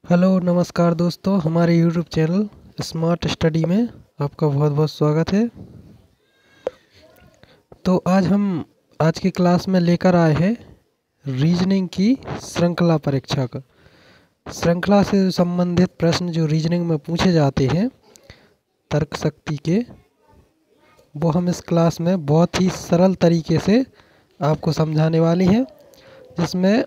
Hello नमस्कार दोस्तों, हमारे यूट्यूब चैनल स्मार्ट स्टडी में आपका बहुत बहुत स्वागत है। तो आज की क्लास में लेकर आए हैं रीजनिंग की श्रृंखला परीक्षा का। श्रृंखला से संबंधित प्रश्न जो रीजनिंग में पूछे जाते हैं तर्क शक्ति के, वो हम इस क्लास में बहुत ही सरल तरीके से आपको समझाने वाले हैं, जिसमें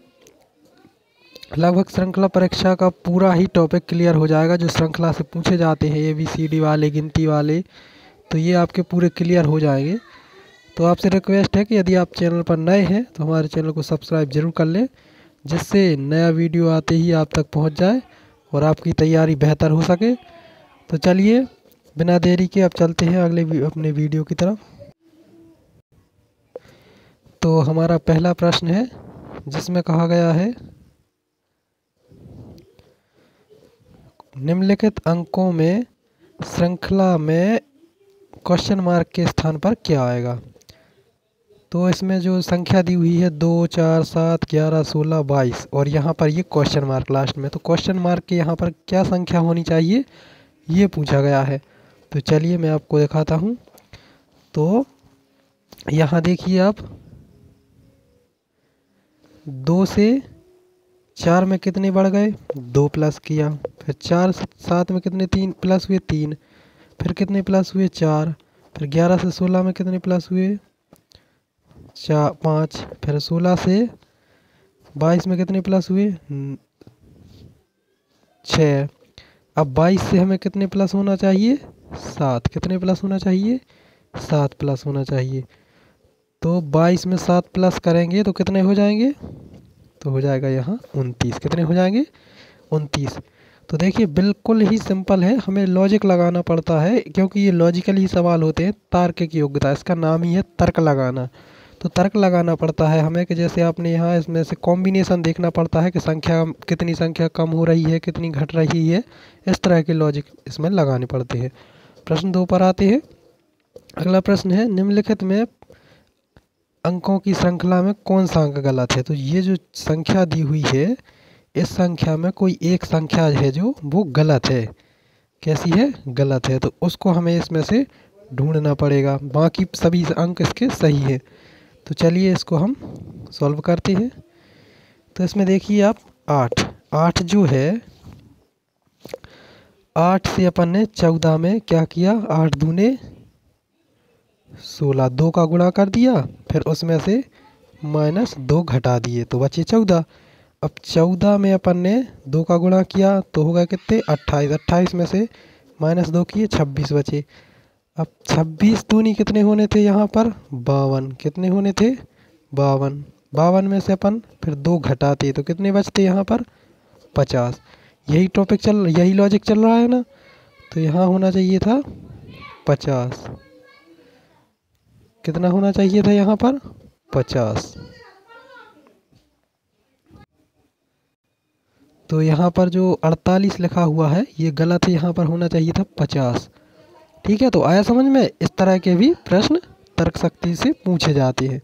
लगभग श्रृंखला परीक्षा का पूरा ही टॉपिक क्लियर हो जाएगा। जो श्रृंखला से पूछे जाते हैं ABCD वाले, गिनती वाले, तो ये आपके पूरे क्लियर हो जाएंगे। तो आपसे रिक्वेस्ट है कि यदि आप चैनल पर नए हैं तो हमारे चैनल को सब्सक्राइब जरूर कर लें, जिससे नया वीडियो आते ही आप तक पहुंच जाए और आपकी तैयारी बेहतर हो सके। तो चलिए बिना देरी के अब चलते हैं अपने वीडियो की तरफ। तो हमारा पहला प्रश्न है, जिसमें कहा गया है निम्नलिखित अंकों में श्रृंखला में क्वेश्चन मार्क के स्थान पर क्या आएगा। तो इसमें जो संख्या दी हुई है 2, 4, 7, 11, 16, 22 और यहाँ पर ये क्वेश्चन मार्क लास्ट में, तो क्वेश्चन मार्क के यहाँ पर क्या संख्या होनी चाहिए ये पूछा गया है। तो चलिए मैं आपको दिखाता हूँ। तो यहाँ देखिए आप 2 से 4 में कितने बढ़ गए, 2 प्लस किया, फिर 4 से 7 में कितने 3 प्लस हुए 3, फिर कितने प्लस हुए 4, फिर 11 से 16 में कितने प्लस हुए 5, फिर 16 से 22 में कितने प्लस हुए 6। अब 22 से हमें कितने प्लस होना चाहिए 7, कितने प्लस होना चाहिए 7 प्लस होना चाहिए। तो 22 में 7 प्लस करेंगे तो कितने हो जाएंगे, तो हो जाएगा यहाँ 29। कितने हो जाएंगे 29। तो देखिए बिल्कुल ही सिंपल है, हमें लॉजिक लगाना पड़ता है क्योंकि ये लॉजिकल ही सवाल होते हैं। तार्किक योग्यता, इसका नाम ही है तर्क लगाना। तो तर्क लगाना पड़ता है हमें कि जैसे आपने यहाँ इसमें से कॉम्बिनेशन देखना पड़ता है कि कितनी संख्या कम हो रही है, कितनी घट रही है, इस तरह के लॉजिक इसमें लगाने पड़ते हैं। प्रश्न 2 पर आते हैं। अगला प्रश्न है, निम्नलिखित में अंकों की श्रृंखला में कौन सा अंक गलत है। तो ये जो संख्या दी हुई है, इस संख्या में कोई एक संख्या है जो वो गलत है। कैसी है, गलत है, तो उसको हमें इसमें से ढूंढना पड़ेगा। बाकी सभी अंक इसके सही है। तो चलिए इसको हम सॉल्व करते हैं। तो इसमें देखिए आप 8 जो है, 8 से अपन ने 14 में क्या किया, 8 दूने 16, 2 का गुणा कर दिया, फिर उसमें से -2 घटा दिए तो बचे 14। अब 14 में अपन ने 2 का गुणा किया तो होगा कितने 28, 28 में से -2 किए 26 बचे। अब 26 दूनी कितने होने थे यहाँ पर 52, कितने होने थे 52, 52 में से अपन फिर 2 घटाते तो कितने बचते यहाँ पर 50। यही लॉजिक चल रहा है ना। तो यहाँ होना चाहिए था 50, कितना होना चाहिए था यहाँ पर 50। तो यहाँ पर जो 48 लिखा हुआ है ये गलत है, यहाँ पर होना चाहिए था 50। ठीक है, तो आया समझ में। इस तरह के भी प्रश्न तर्क शक्ति से पूछे जाते हैं।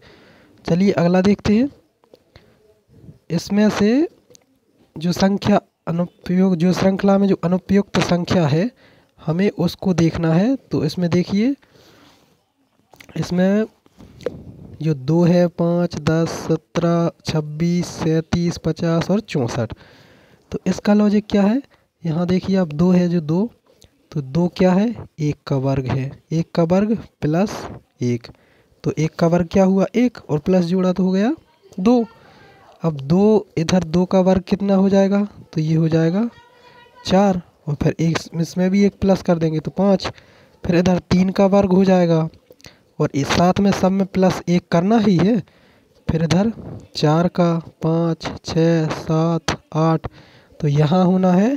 चलिए अगला देखते हैं। इसमें से जो संख्या जो श्रृंखला में जो अनुपयुक्त संख्या है हमें उसको देखना है। तो इसमें देखिए, इसमें जो 2 है 5, 10, 17, 26, 37, 50 और 64। तो इसका लॉजिक क्या है, यहाँ देखिए आप 2 है जो 2, तो 2 क्या है 1 का वर्ग है, 1 का वर्ग प्लस 1, तो 1 का वर्ग क्या हुआ 1 और प्लस जोड़ा तो हो गया 2। अब 2 इधर 2 का वर्ग कितना हो जाएगा, तो ये हो जाएगा 4 और फिर एक इसमें भी 1 प्लस कर देंगे तो 5, फिर इधर 3 का वर्ग हो जाएगा और इस साथ में सब में प्लस 1 करना ही है। फिर इधर 4 का 5, 6, 7, 8, तो यहाँ होना है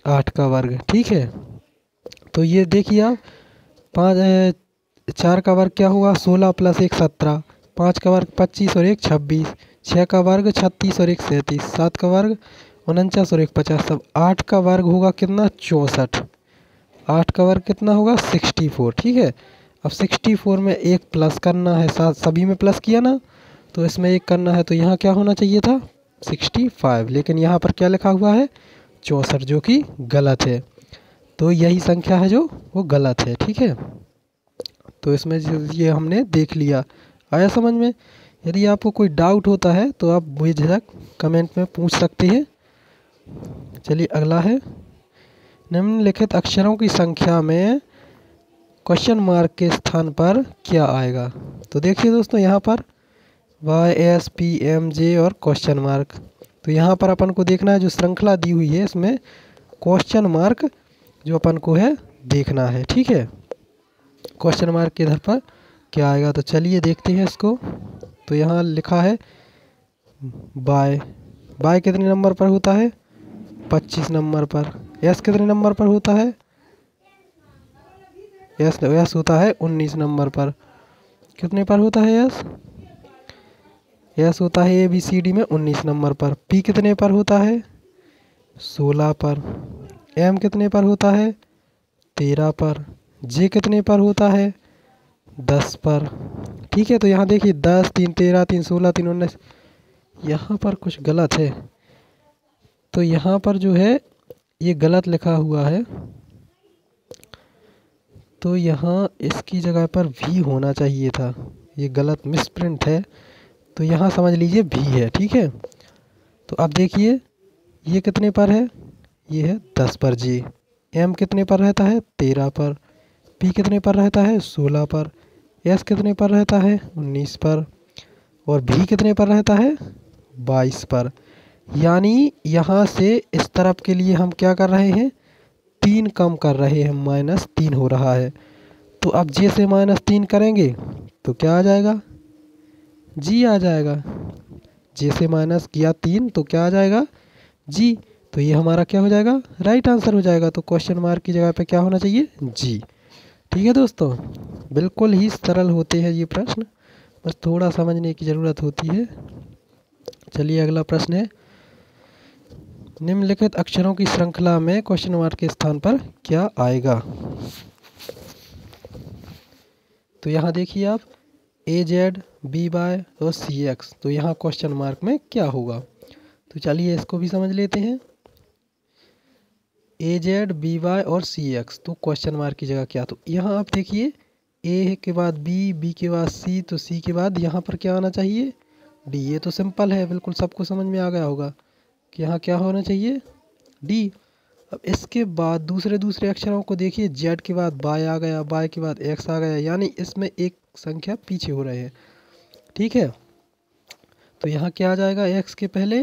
8 का वर्ग। ठीक है, तो ये देखिए आप 4 का वर्ग क्या हुआ 16 प्लस 1 17, 5 का वर्ग 25 और 1 26, 6 का वर्ग 36 और 1 37, 7 का वर्ग 49 और 1 50। सब 8 का वर्ग होगा कितना 64, 8 का वर्ग कितना होगा 64। ठीक है, अब 64 में 1 प्लस करना है, साथ सभी में प्लस किया ना, तो इसमें 1 करना है, तो यहाँ क्या होना चाहिए था 65, लेकिन यहाँ पर क्या लिखा हुआ है 64, जो कि गलत है। तो यही संख्या है जो वो गलत है। ठीक है, तो इसमें ये हमने देख लिया। आया समझ में? यदि आपको कोई डाउट होता है तो आप बेझिझक कमेंट में पूछ सकते हैं। चलिए अगला है, निम्नलिखित अक्षरों की संख्या में क्वेश्चन मार्क के स्थान पर क्या आएगा। तो देखिए दोस्तों, यहाँ पर YSPMJ और क्वेश्चन मार्क। तो यहाँ पर अपन को देखना है, जो श्रृंखला दी हुई है इसमें क्वेश्चन मार्क जो अपन को है देखना है। ठीक है, क्वेश्चन मार्क के इधर पर क्या आएगा, तो चलिए देखते हैं इसको। तो यहाँ लिखा है बाय कितने नंबर पर होता है 25 नंबर पर। एस कितने नंबर पर होता है, एस होता है 19 नंबर पर। कितने पर होता है एस होता है ABCD में 19 नंबर पर। पी कितने पर होता है 16 पर। एम कितने पर होता है 13 पर। जे कितने पर होता है 10 पर। ठीक है, तो यहाँ देखिए 10, 3, 13, 3, 16, 3, 19, यहाँ पर कुछ गलत है। तो यहाँ पर जो है ये गलत लिखा हुआ है, तो यहाँ इसकी जगह पर भी होना चाहिए था, ये गलत मिसप्रिंट है। तो यहाँ समझ लीजिए भी है। ठीक है, तो अब देखिए ये कितने पर है, ये है 10 पर जी। एम कितने पर रहता है 13 पर। पी कितने पर रहता है 16 पर। एस कितने पर रहता है 19 पर। और भी कितने पर रहता है 22 पर। यानी यहाँ से इस तरफ के लिए हम क्या कर रहे हैं 3 कम कर रहे हैं, -3 हो रहा है। तो अब जे से -3 करेंगे तो क्या आ जाएगा, जी आ जाएगा। जे से माइनस किया 3 तो क्या आ जाएगा जी। तो ये हमारा क्या हो जाएगा, राइट आंसर हो जाएगा। तो क्वेश्चन मार्क की जगह पे क्या होना चाहिए, जी। ठीक है दोस्तों, बिल्कुल ही सरल होते हैं ये प्रश्न, बस थोड़ा समझने की ज़रूरत होती है। चलिए अगला प्रश्न है, निम्नलिखित अक्षरों की श्रृंखला में क्वेश्चन मार्क के स्थान पर क्या आएगा। तो यहाँ देखिए आप AZ, BY और CX। तो यहाँ क्वेश्चन मार्क में क्या होगा, तो चलिए इसको भी समझ लेते हैं। AZ, BY और CX, तो क्वेश्चन मार्क की जगह क्या, तो यहाँ आप देखिए A के बाद B के बाद C, तो C के बाद यहाँ पर क्या आना चाहिए D। ये तो सिंपल है, बिल्कुल सबको समझ में आ गया होगा कि यहाँ क्या होना चाहिए D। अब इसके बाद दूसरे अक्षरों को देखिए, Z के बाद Y आ गया, Y के बाद X आ गया, यानी इसमें एक संख्या पीछे हो रहे हैं। ठीक है, तो यहाँ क्या आ जाएगा, X के पहले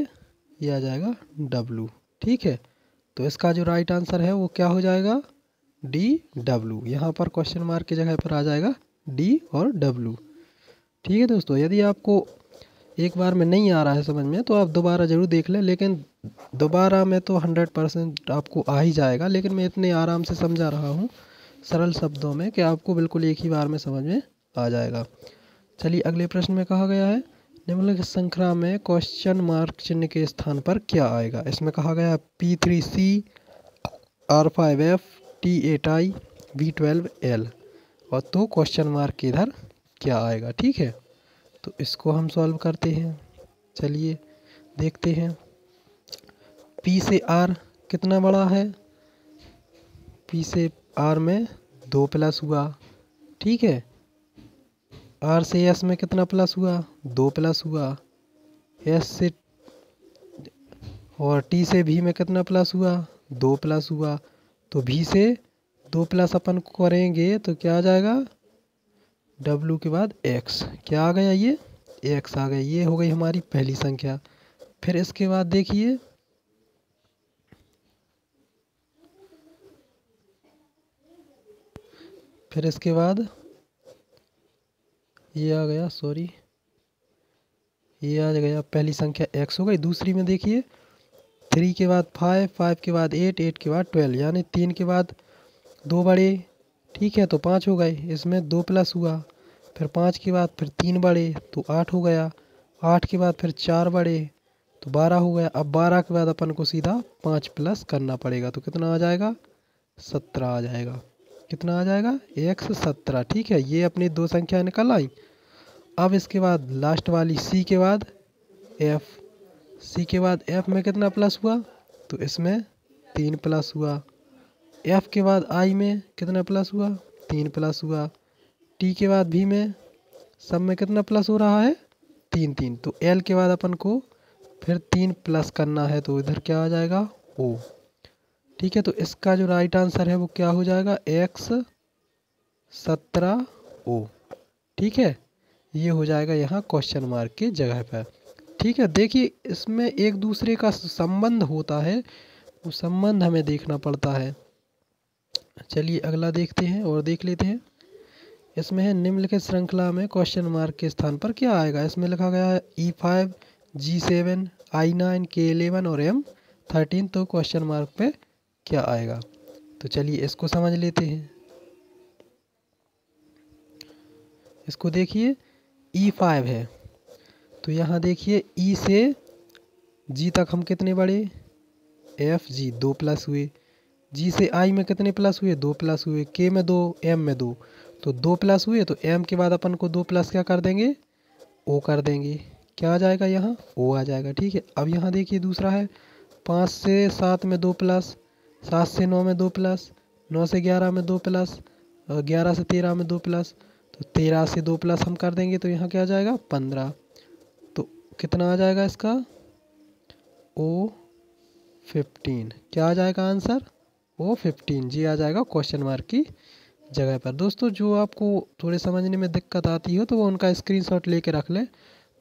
ये आ जाएगा W। ठीक है, तो इसका जो राइट आंसर है वो क्या हो जाएगा DW। यहाँ पर क्वेश्चन मार्क की जगह पर आ जाएगा D और W। ठीक है दोस्तों, यदि आपको एक बार में नहीं आ रहा है समझ में तो आप दोबारा ज़रूर देख लें, लेकिन दोबारा में तो 100% आपको आ ही जाएगा। लेकिन मैं इतने आराम से समझा रहा हूँ सरल शब्दों में कि आपको बिल्कुल एक ही बार में समझ में आ जाएगा। चलिए अगले प्रश्न में कहा गया है, निम्नलिखित श्रृंखला में क्वेश्चन मार्क चिन्ह के स्थान पर क्या आएगा। इसमें कहा गया है P3C, R5F, T8I, V12L। और तो क्वेश्चन मार्क के इधर क्या आएगा। ठीक है, तो इसको हम सॉल्व करते हैं। चलिए देखते हैं, P से R कितना बड़ा है, P से R में 2 प्लस हुआ। ठीक है, R से S में कितना प्लस हुआ 2 प्लस हुआ। S से और T से V में कितना प्लस हुआ 2 प्लस हुआ। तो V से 2 प्लस अपन करेंगे तो क्या आ जाएगा W के बाद X। क्या आ गया, ये X आ गया। ये हो गई हमारी पहली संख्या। फिर इसके बाद देखिए फिर इसके बाद ये आ गया, सॉरी ये आ गया पहली संख्या X हो गई। दूसरी में देखिए 3 के बाद 5, 5 के बाद 8, 8 के बाद 12, यानी 3 के बाद 2 बड़े। ठीक है, तो 5 हो गए, इसमें 2 प्लस हुआ। फिर 5 के बाद फिर 3 बड़े तो 8 हो गया। 8 के बाद फिर 4 बड़े तो 12 हो गया। अब 12 के बाद अपन को सीधा 5 प्लस करना पड़ेगा, तो कितना आ जाएगा 17 आ जाएगा। कितना आ जाएगा X 17। ठीक है, ये अपनी 2 संख्या निकल आई। अब इसके बाद लास्ट वाली C के बाद F, सी के बाद एफ में कितना प्लस हुआ, तो इसमें 3 प्लस हुआ। एफ के बाद आई में कितना प्लस हुआ, 3 प्लस हुआ। टी के बाद भी में सब में कितना प्लस हो रहा है, 3 3। तो एल के बाद अपन को फिर 3 प्लस करना है, तो इधर क्या आ जाएगा, ओ। ठीक है, तो इसका जो राइट आंसर है वो क्या हो जाएगा, X17O। ठीक है, ये हो जाएगा यहाँ क्वेश्चन मार्क की जगह पर। ठीक है, देखिए इसमें एक दूसरे का संबंध होता है, वो संबंध हमें देखना पड़ता है। चलिए अगला देखते हैं और देख लेते हैं। इसमें है निम्नलिखित श्रृंखला में क्वेश्चन मार्क के स्थान पर क्या आएगा। इसमें लिखा गया है E5, G7, I9, K11 और M13। तो क्वेश्चन मार्क पे क्या आएगा, तो चलिए इसको समझ लेते हैं। इसको देखिए E5 है, तो यहाँ देखिए E से G तक हम कितने बढ़े, FG 2 प्लस हुए। G से I में कितने प्लस हुए, 2 प्लस हुए। K में 2, M में 2, तो 2 प्लस हुए। तो M के बाद अपन को 2 प्लस क्या कर देंगे, O कर देंगे। क्या आ जाएगा यहाँ, O आ जाएगा। ठीक है, अब यहाँ देखिए दूसरा है 5 से 7 में 2 प्लस, 7 से 9 में 2 प्लस, 9 से 11 में 2 प्लस, 11 से 13 में 2 प्लस। तो 13 से 2 प्लस हम कर देंगे, तो यहाँ क्या आ जाएगा, 15। तो कितना आ जाएगा इसका, O15। क्या आ जाएगा आंसर, O15 जी आ जाएगा क्वेश्चन मार्क की जगह पर। दोस्तों जो आपको थोड़े समझने में दिक्कत आती हो तो वो उनका स्क्रीनशॉट लेके रख लें,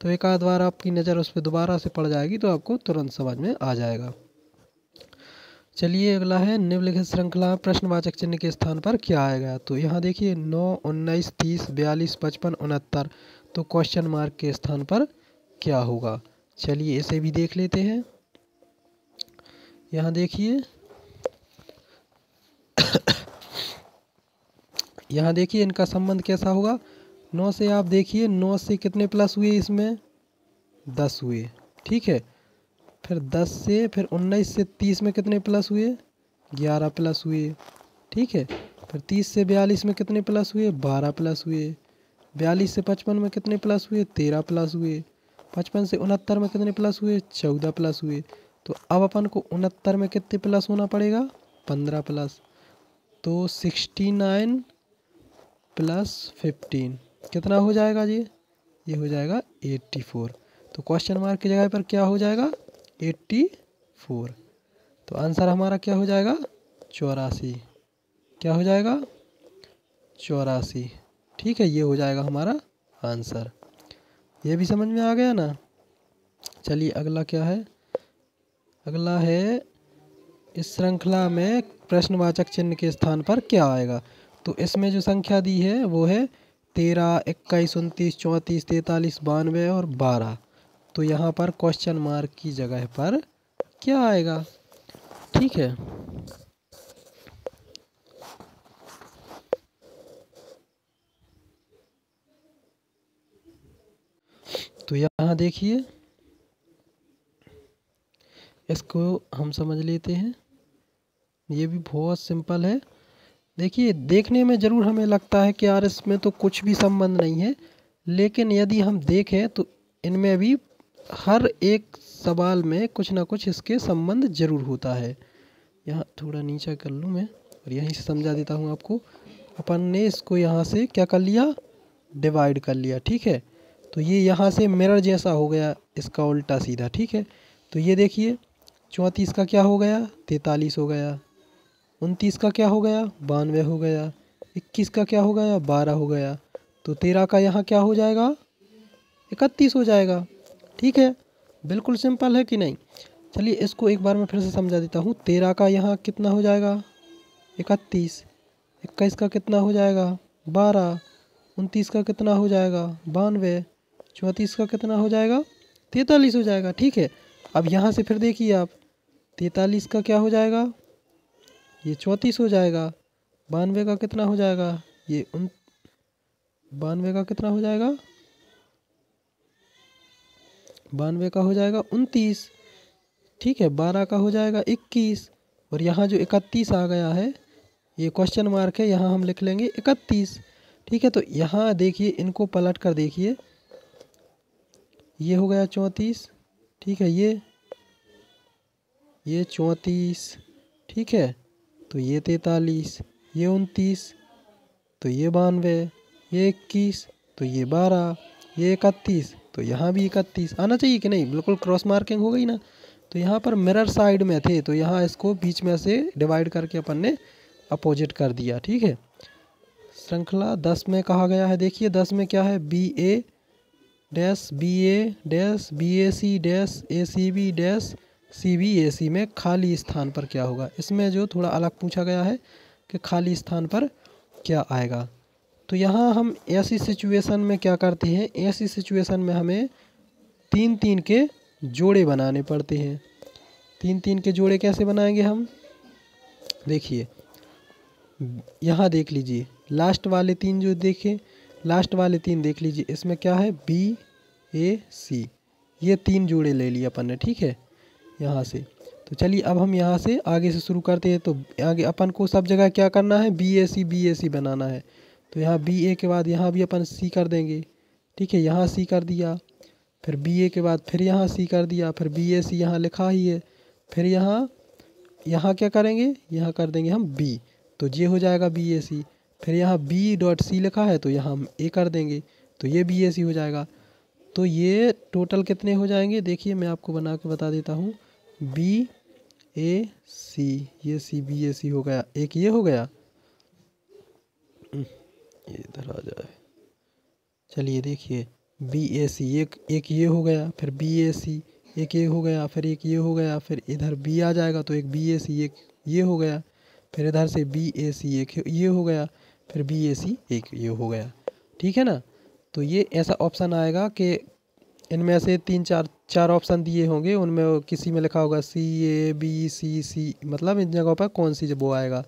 तो एक आध बार आपकी नज़र उस पर दोबारा से पड़ जाएगी तो आपको तुरंत समझ में आ जाएगा। चलिए अगला है निम्नलिखित श्रृंखला प्रश्नवाचक चिन्ह के स्थान पर क्या आएगा। तो यहाँ देखिए 9, 19, 30, 42, 55, 69। तो क्वेश्चन मार्क के स्थान पर क्या होगा, चलिए इसे भी देख लेते हैं। यहाँ देखिए यहाँ देखिए इनका संबंध कैसा होगा। 9 से आप देखिए 9 से कितने प्लस हुए, इसमें 10 हुए। ठीक है, फिर 10 से फिर 19 से 30 में कितने प्लस हुए, 11 प्लस हुए। ठीक है, फिर 30 से 42 में कितने प्लस हुए, 12 प्लस हुए। 42 से 55 में कितने प्लस हुए, 13 प्लस हुए। 55 से 69 में कितने प्लस हुए, 14 प्लस हुए। तो अब अपन को 69 में कितने प्लस होना पड़ेगा, 15 प्लस। तो 69 प्लस 15 कितना हो जाएगा जी, ये हो जाएगा 84। तो क्वेश्चन मार्क की जगह पर क्या हो जाएगा, 84। तो आंसर हमारा क्या हो जाएगा, 84। क्या हो जाएगा, 84। ठीक है, ये हो जाएगा हमारा आंसर। ये भी समझ में आ गया ना। चलिए अगला क्या है, अगला है इस श्रृंखला में प्रश्नवाचक चिन्ह के स्थान पर क्या आएगा। तो इसमें जो संख्या दी है वो है 13, 21, 29, 34, 43, 92 और 12। तो यहाँ पर क्वेश्चन मार्क की जगह पर क्या आएगा। ठीक है, तो यहाँ देखिए इसको हम समझ लेते हैं। ये भी बहुत सिंपल है। देखिए देखने में ज़रूर हमें लगता है कि यार इसमें तो कुछ भी संबंध नहीं है, लेकिन यदि हम देखें तो इनमें भी हर एक सवाल में कुछ ना कुछ इसके संबंध ज़रूर होता है। यहाँ थोड़ा नीचा कर लूँ मैं और यहीं से समझा देता हूँ आपको। अपन ने इसको यहाँ से क्या कर लिया, डिवाइड कर लिया। ठीक है, तो ये यहाँ से मिरर जैसा हो गया, इसका उल्टा सीधा। ठीक है, तो ये देखिए 34 का क्या हो गया, 43 हो गया। 29 का क्या हो गया, 92 हो गया। 21 का क्या हो गया, 12 हो गया। तो 13 का यहाँ क्या हो जाएगा, 31 हो जाएगा। ठीक है, बिल्कुल सिंपल है कि नहीं। चलिए इसको एक बार मैं फिर से समझा देता हूँ। 13 का यहाँ कितना हो जाएगा, 31। 21 का कितना हो जाएगा, 12। 29 का कितना हो जाएगा, 92। 34 का कितना हो जाएगा, 43 हो जाएगा। ठीक है, अब यहाँ से फिर देखिए आप 43 का क्या हो जाएगा, ये 34 हो जाएगा। 92 का कितना हो जाएगा, ये 92 का कितना हो जाएगा, 92 का हो जाएगा 29। ठीक है, 12 का हो जाएगा 21। और यहाँ जो 31 आ गया है, ये क्वेश्चन मार्क है, यहाँ हम लिख लेंगे 31। ठीक है, तो यहाँ देखिए इनको पलट कर देखिए, ये हो गया 34। ठीक है, ये ये 34, ठीक है, तो ये 43, ये 29, तो ये 92, ये 21, तो ये 12, ये 31, तो यहाँ भी 31 आना चाहिए कि नहीं, बिल्कुल क्रॉस मार्किंग हो गई ना। तो यहाँ पर मिरर साइड में थे तो यहाँ इसको बीच में से डिवाइड करके अपन ने अपोजिट कर दिया, ठीक है। श्रृंखला 10 में कहा गया है, देखिए 10 में क्या है, B A dash B A dash B A C dash A C B dash C B A C में खाली स्थान पर क्या होगा। इसमें जो थोड़ा अलग पूछा गया है कि खाली स्थान पर क्या आएगा। तो यहाँ हम ऐसी सिचुएशन में क्या करते हैं, ऐसी सिचुएशन में हमें 3-3 के जोड़े बनाने पड़ते हैं। 3-3 के जोड़े कैसे बनाएंगे हम, देखिए यहाँ देख लीजिए लास्ट वाले 3 जो देखें, लास्ट वाले 3 देख लीजिए, इसमें क्या है बी ए सी, ये 3 जोड़े ले लिए अपन ने, ठीक है यहाँ से। तो चलिए अब हम यहाँ से आगे से शुरू करते हैं। तो आगे अपन को सब जगह क्या करना है, बी ए सी बनाना है। तो यहाँ बी ए के बाद यहाँ भी अपन सी कर देंगे, ठीक है, यहाँ सी कर दिया, फिर बी ए के बाद फिर यहाँ सी कर दिया, फिर बी ए सी यहाँ लिखा ही है, फिर यहाँ क्या करेंगे, यहाँ कर देंगे हम बी, तो ये हो जाएगा बी ए सी। फिर यहाँ बी डॉट सी लिखा है तो यहाँ हम ए कर देंगे, तो ये बी ए सी हो जाएगा। तो ये टोटल कितने हो जाएंगे, देखिए मैं आपको बना के बता देता हूँ, बी ए सी, ये सी बी ए सी हो गया, एक ये हो गया, ये इधर आ जाए, चलिए देखिए बी ए सी एक ये हो गया, फिर बी ए सी एक ये हो गया, फिर एक ये हो गया, फिर इधर बी आ जाएगा तो एक बी ए सी एक ये हो गया, फिर इधर से बी ए सी एक ये हो गया, फिर बी ए सी एक ये हो गया, ठीक है ना। तो ये ऐसा ऑप्शन आएगा कि इनमें से 3-4 ऑप्शन दिए होंगे, उनमें किसी में लिखा होगा सी ए बी सी सी, मतलब इन जगहों पर कौन सी वो आएगा।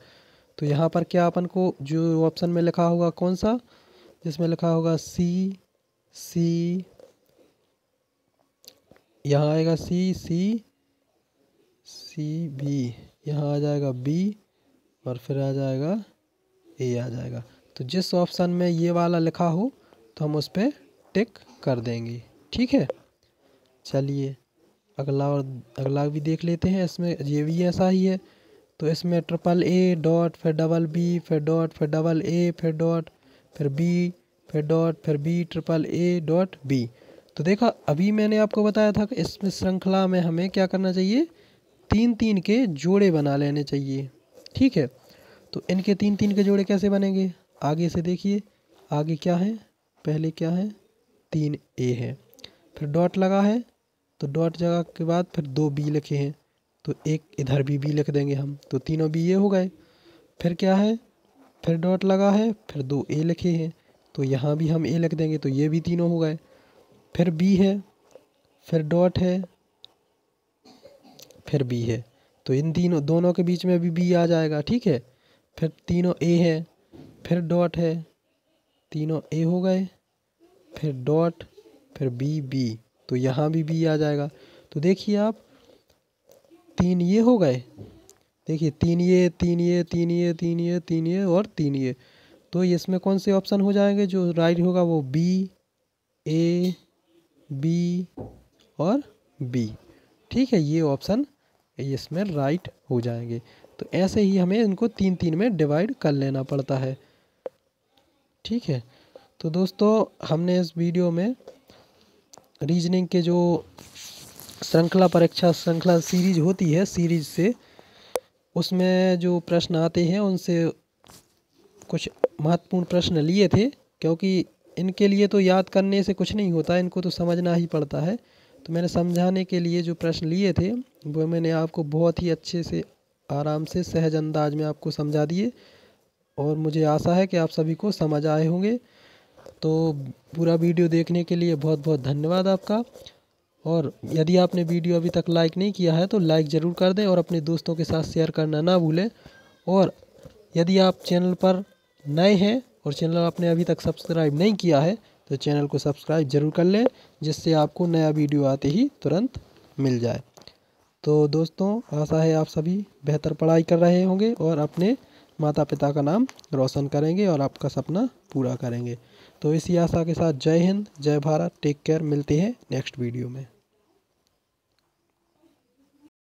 तो यहाँ पर क्या अपन को जो ऑप्शन में लिखा होगा कौन सा, जिसमें लिखा होगा सी सी, यहाँ आएगा सी सी सी बी, यहाँ आ जाएगा बी और फिर आ जाएगा ए आ जाएगा। तो जिस ऑप्शन में ये वाला लिखा हो तो हम उस पर टिक कर देंगे, ठीक है। चलिए अगला भी देख लेते हैं, इसमें ये भी ऐसा ही है। तो इसमें ट्रिपल ए डॉट फिर डबल बी फिर डॉट फिर डबल ए फिर डॉट फिर बी फिर डॉट फिर B triple A dot B. तो देखा अभी मैंने आपको बताया था कि इसमें श्रृंखला में हमें क्या करना चाहिए, 3-3 के जोड़े बना लेने चाहिए, ठीक है। तो इनके 3-3 के जोड़े कैसे बनेंगे, आगे से देखिए, आगे क्या है, पहले क्या है 3 ए है, फिर डॉट लगा है, तो डॉट जगह के बाद फिर 2 बी लिखे हैं, तो एक इधर भी बी लिख देंगे हम, तो तीनों बी ए हो गए। फिर क्या है, फिर डॉट लगा है, फिर 2 ए लिखे हैं, तो यहाँ भी हम ए लिख देंगे, तो ये भी तीनों हो गए। फिर बी है, फिर डॉट है, फिर बी है, तो इन दोनों के बीच में भी बी आ जाएगा, ठीक है। फिर तीनों ए है, फिर डॉट है, तीनों ए हो गए, फिर डॉट, फिर बी बी, तो यहाँ भी बी आ जाएगा। तो देखिए आप 3 ये हो गए, देखिए 3 ये 3 ये 3 ये 3 ये 3 ये और 3 ये। तो इसमें कौन से ऑप्शन हो जाएंगे, जो राइट होगा वो बी ए बी और बी, ठीक है, ये ऑप्शन इसमें राइट हो जाएंगे। तो ऐसे ही हमें इनको 3-3 में डिवाइड कर लेना पड़ता है, ठीक है। तो दोस्तों हमने इस वीडियो में रीजनिंग के जो श्रृंखला परीक्षा श्रृंखला सीरीज होती है, सीरीज से उसमें जो प्रश्न आते हैं उनसे कुछ महत्वपूर्ण प्रश्न लिए थे, क्योंकि इनके लिए तो याद करने से कुछ नहीं होता, इनको तो समझना ही पड़ता है। तो मैंने समझाने के लिए जो प्रश्न लिए थे वो मैंने आपको बहुत ही अच्छे से आराम से सहज अंदाज में आपको समझा दिए, और मुझे आशा है कि आप सभी को समझ आए होंगे। तो पूरा वीडियो देखने के लिए बहुत बहुत धन्यवाद आपका। और यदि आपने वीडियो अभी तक लाइक नहीं किया है तो लाइक ज़रूर कर दें और अपने दोस्तों के साथ शेयर करना ना भूलें। और यदि आप चैनल पर नए हैं और चैनल आपने अभी तक सब्सक्राइब नहीं किया है तो चैनल को सब्सक्राइब जरूर कर लें, जिससे आपको नया वीडियो आते ही तुरंत मिल जाए। तो दोस्तों आशा है आप सभी बेहतर पढ़ाई कर रहे होंगे और अपने माता पिता का नाम रोशन करेंगे और आपका सपना पूरा करेंगे। तो इसी आशा के साथ जय हिंद, जय भारत, टेक केयर, मिलते हैं नेक्स्ट वीडियो में।